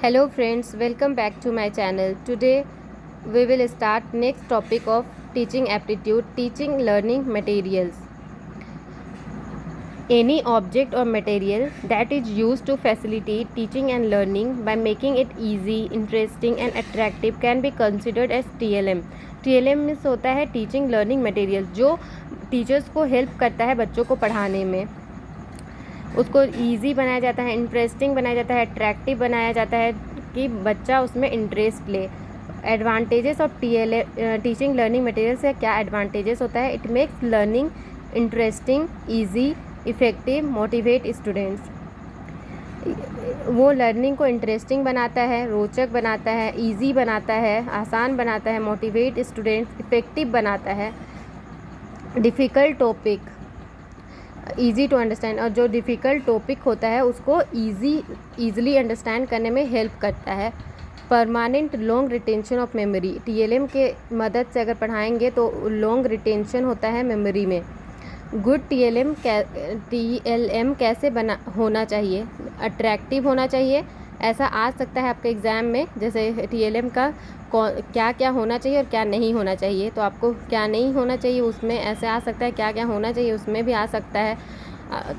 Hello friends, welcome back to my channel. Today we will start next topic of teaching aptitude, teaching learning materials. Any object or material that is used to facilitate teaching and learning by making it easy, interesting and attractive can be considered as TLM. TLM means होता है teaching learning material, जो teachers को help करता है बच्चों को पढ़ाने में। उसको ईजी बनाया जाता है, इंटरेस्टिंग बनाया जाता है, अट्रैक्टिव बनाया जाता है कि बच्चा उसमें इंटरेस्ट ले। Advantages of teaching learning material से क्या एडवांटेजेस होता है? It makes learning interesting, easy, effective, motivate students. वो लर्निंग को इंटरेस्टिंग बनाता है, रोचक बनाता है, ईजी बनाता है, आसान बनाता है, मोटिवेट स्टूडेंट्स, इफ़ेक्टिव बनाता है। Difficult topic easy to understand, और जो डिफ़िकल्ट टॉपिक होता है उसको ईज़िली अंडरस्टैंड करने में हेल्प करता है। Permanent long retention of memory, TLM के मदद से अगर पढ़ाएंगे तो लॉन्ग रिटेंशन होता है मेमोरी में। गुड TLM कैसे होना चाहिए? अट्रैक्टिव होना चाहिए। ऐसा आ सकता है आपके एग्ज़ाम में, जैसे TLM का क्या क्या होना चाहिए और क्या नहीं होना चाहिए। तो आपको क्या नहीं होना चाहिए उसमें ऐसे आ सकता है, क्या क्या होना चाहिए उसमें भी आ सकता है।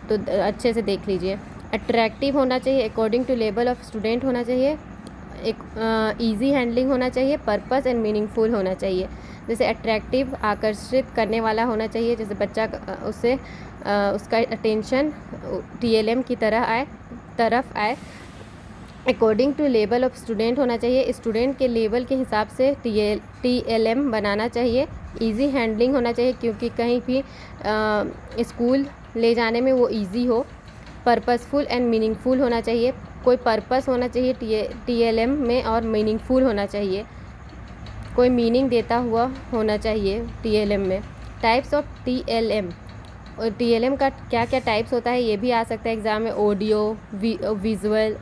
तो अच्छे से देख लीजिए। अट्रैक्टिव होना चाहिए, according to level of student होना चाहिए, एक ईजी हैंडलिंग होना चाहिए, पर्पस एंड मीनिंगफुल होना चाहिए। जैसे अट्रैक्टिव आकर्षित करने वाला होना चाहिए, जैसे बच्चा उससे उसका अटेंशन TLM की तरफ आए। According to level of student होना चाहिए, स्टूडेंट के लेवल के हिसाब से TLM बनाना चाहिए। इजी हैंडलिंग होना चाहिए, क्योंकि कहीं भी स्कूल ले जाने में वो इजी हो। पर्पसफुल एंड मीनिंगफुल होना चाहिए, कोई पर्पस होना चाहिए TLM में और मीनिंगफुल होना चाहिए, कोई मीनिंग देता हुआ होना चाहिए TLM में। टाइप्स ऑफ TLM, और TLM का क्या क्या टाइप्स होता है ये भी आ सकता है एग्ज़ाम में। ऑडियो विजुअल,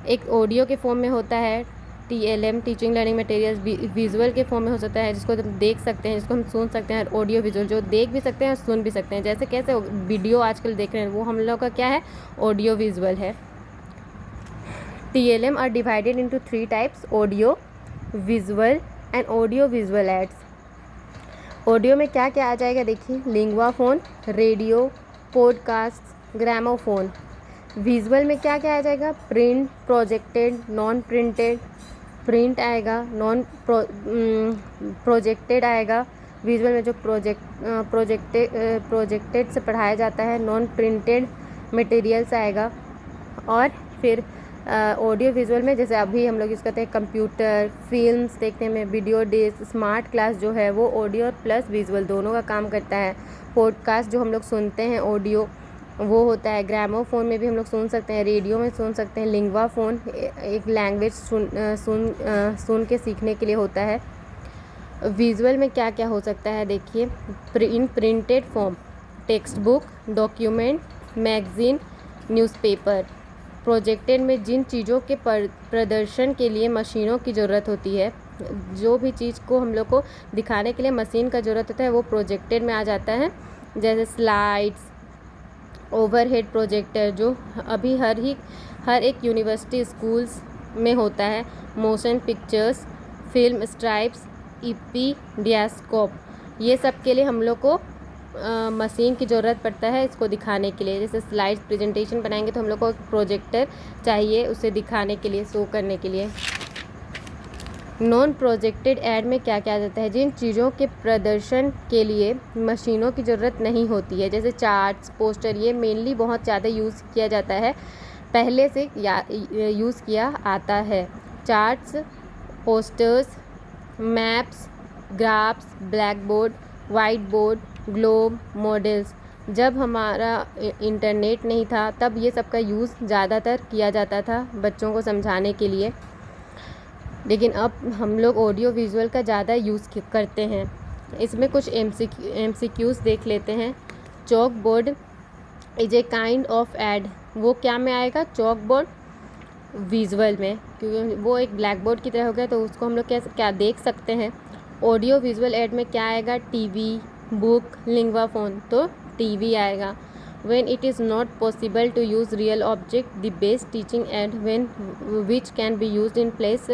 एक ऑडियो के फॉर्म में होता है TLM, teaching learning materials. Visual के फॉर्म में हो सकता है, जिसको हम देख सकते हैं, जिसको हम सुन सकते हैं। ऑडियो विजुअल, जो देख भी सकते हैं और सुन भी सकते हैं, जैसे कैसे वीडियो आजकल देख रहे हैं, वो हम लोग का क्या है? ऑडियो विजुअल है। TLM are divided into 3 types: audio, visual and audio visual aids. Audio में क्या क्या आ जाएगा देखिए, linguaphone, radio, podcast, gramophone. Visual में क्या क्या आ जाएगा? Print, projected, non printed. Print आएगा, नॉन प्रोजेक्टेड आएगा। विजुअल में जो प्रोजेक्टेड से पढ़ाया जाता है, नॉन प्रिंटेड मटेरियल्स आएगा। और फिर ऑडियो विजुअल में जैसे अभी हम लोग यूज़ करते हैं कंप्यूटर, फिल्म्स देखने में, वीडियो डिस्क, स्मार्ट क्लास जो है वो ऑडियो प्लस विजुअल दोनों का काम करता है। पॉडकास्ट जो हम लोग सुनते हैं ऑडियो, वो होता है। ग्रामोफोन में भी हम लोग सुन सकते हैं, रेडियो में सुन सकते हैं। लिंगुआ फोन एक लैंग्वेज सुन के सीखने के लिए होता है। विजुअल में क्या क्या हो सकता है देखिए, in printed form, text book, document, magazine, newspaper. Projected में जिन चीज़ों के प्रदर्शन के लिए मशीनों की ज़रूरत होती है, जो भी चीज़ को हम लोग को दिखाने के लिए मशीन का ज़रूरत होता है, वो प्रोजेक्टेड में आ जाता है। जैसे स्लाइड्स, ओवरहेड प्रोजेक्टर जो अभी हर एक यूनिवर्सिटी स्कूल्स में होता है। Motion pictures, film stripes, EPIDIAScope, ये सब के लिए हम लोग को मशीन की ज़रूरत पड़ता है इसको दिखाने के लिए। जैसे स्लाइड्स प्रेजेंटेशन बनाएंगे तो हम लोग को एक प्रोजेक्टर चाहिए उसे दिखाने के लिए, शो करने के लिए। नॉन प्रोजेक्टेड ऐड में क्या क्या आ जाता है? जिन चीज़ों के प्रदर्शन के लिए मशीनों की ज़रूरत नहीं होती है, जैसे चार्ट्स, पोस्टर, ये मेनली बहुत ज़्यादा यूज़ किया जाता है, पहले से यूज़ किया आता है। Charts, posters, maps, graphs, black board, white board, globe, models. जब हमारा इंटरनेट नहीं था तब ये सब का यूज़ ज़्यादातर किया जाता था बच्चों को समझाने के लिए, लेकिन अब हम लोग ऑडियो विजुअल का ज़्यादा यूज़ करते हैं। इसमें कुछ MCQs देख लेते हैं। Chalk board is a kind of aid, वो क्या में आएगा? चॉक बोर्ड विजुअल में, क्योंकि वो एक ब्लैक बोर्ड की तरह हो गया, तो उसको हम लोग क्या देख सकते हैं। ऑडियो विजुअल एड में क्या आएगा? TV, बुक, लिंगुआ फोन, तो TV आएगा। when it is not possible to use real object, the best teaching aid when which can be used in place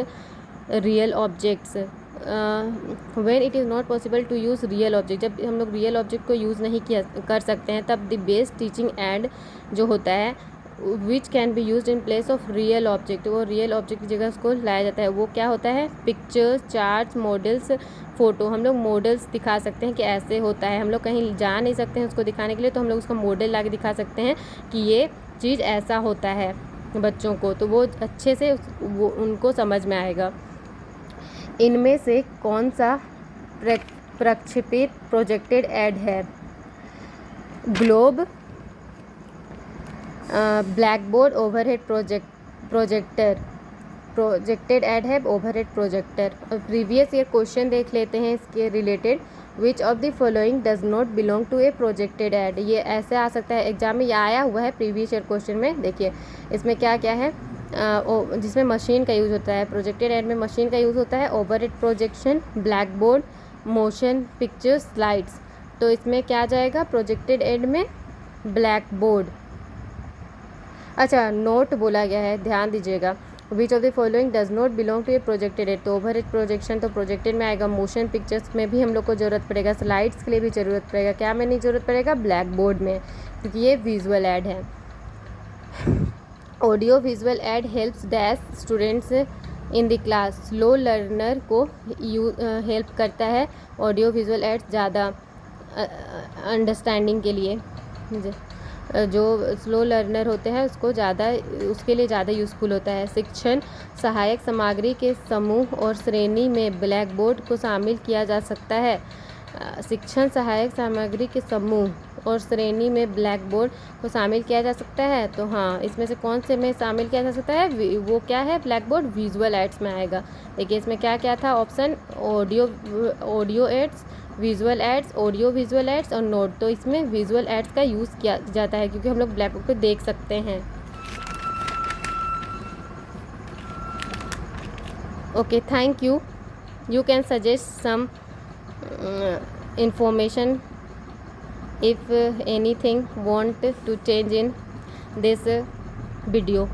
real objects. when it is not possible to use real object, जब हम लोग real object को use नहीं किया कर सकते हैं, तब द बेस्ट टीचिंग एड जो होता है which can be use in place of real object, वो रियल ऑब्जेक्ट की जगह उसको लाया जाता है। वो क्या होता है? Pictures, charts, models, photo. हम लोग मॉडल्स दिखा सकते हैं कि ऐसे होता है। हम लोग कहीं जा नहीं सकते हैं उसको दिखाने के लिए, तो हम लोग उसका मॉडल ला के दिखा सकते हैं कि ये चीज़ ऐसा होता है बच्चों को, तो वो अच्छे से वो उनको समझ में आएगा। इनमें से कौन सा प्रक्षेपित प्रोजेक्टेड ऐड है? Globe, black board, overhead projected aid है overhead projector. Previous year question देख लेते हैं इसके related. Which of the following does not belong to a projected aid. ये ऐसे आ सकता है, एग्जाम में ये आया हुआ है प्रीवियस ईयर क्वेश्चन में। देखिए इसमें क्या क्या है, जिसमें मशीन का यूज़ होता है। प्रोजेक्टेड ऐड में मशीन का यूज़ होता है, overhead projection, black board, motion pictures, slides. तो इसमें क्या जाएगा? प्रोजेक्टेड ऐड में ब्लैक बोर्ड। अच्छा, नोट बोला गया है, ध्यान दीजिएगा। Which of the following does not belong to a projected aid, तो ओवरहेड प्रोजेक्शन तो प्रोजेक्टेड में आएगा। मोशन पिक्चर्स में भी हम लोग को ज़रूरत पड़ेगा, स्लाइड्स के लिए भी ज़रूरत पड़ेगा। क्या में नहीं ज़रूरत पड़ेगा? ब्लैक बोर्ड में, क्योंकि ये विजुअल ऐड है। Audio visual add helps dash students in the class, slow learner को हेल्प करता है ऑडियो विजुअल ऐड ज़्यादा अंडरस्टैंडिंग के लिए। जो स्लो लर्नर होते हैं उसके लिए ज़्यादा यूज़फुल होता है। शिक्षण सहायक सामग्री के समूह और श्रेणी में ब्लैक बोर्ड को शामिल किया जा सकता है। शिक्षण सहायक सामग्री के समूह और श्रेणी में ब्लैक बोर्ड को शामिल किया जा सकता है। तो हाँ, इसमें से कौन से में शामिल किया जा सकता है? वो क्या है? ब्लैक बोर्ड विजुअल एड्स में आएगा। देखिए इसमें क्या क्या था option? Audio aids, visual aids, audio visual aids और नोट। तो इसमें विजुअल एड्स का यूज़ किया जाता है क्योंकि हम लोग ब्लैक बोर्ड पे देख सकते हैं। Okay, thank you. You can suggest some information if anything want to change in this video.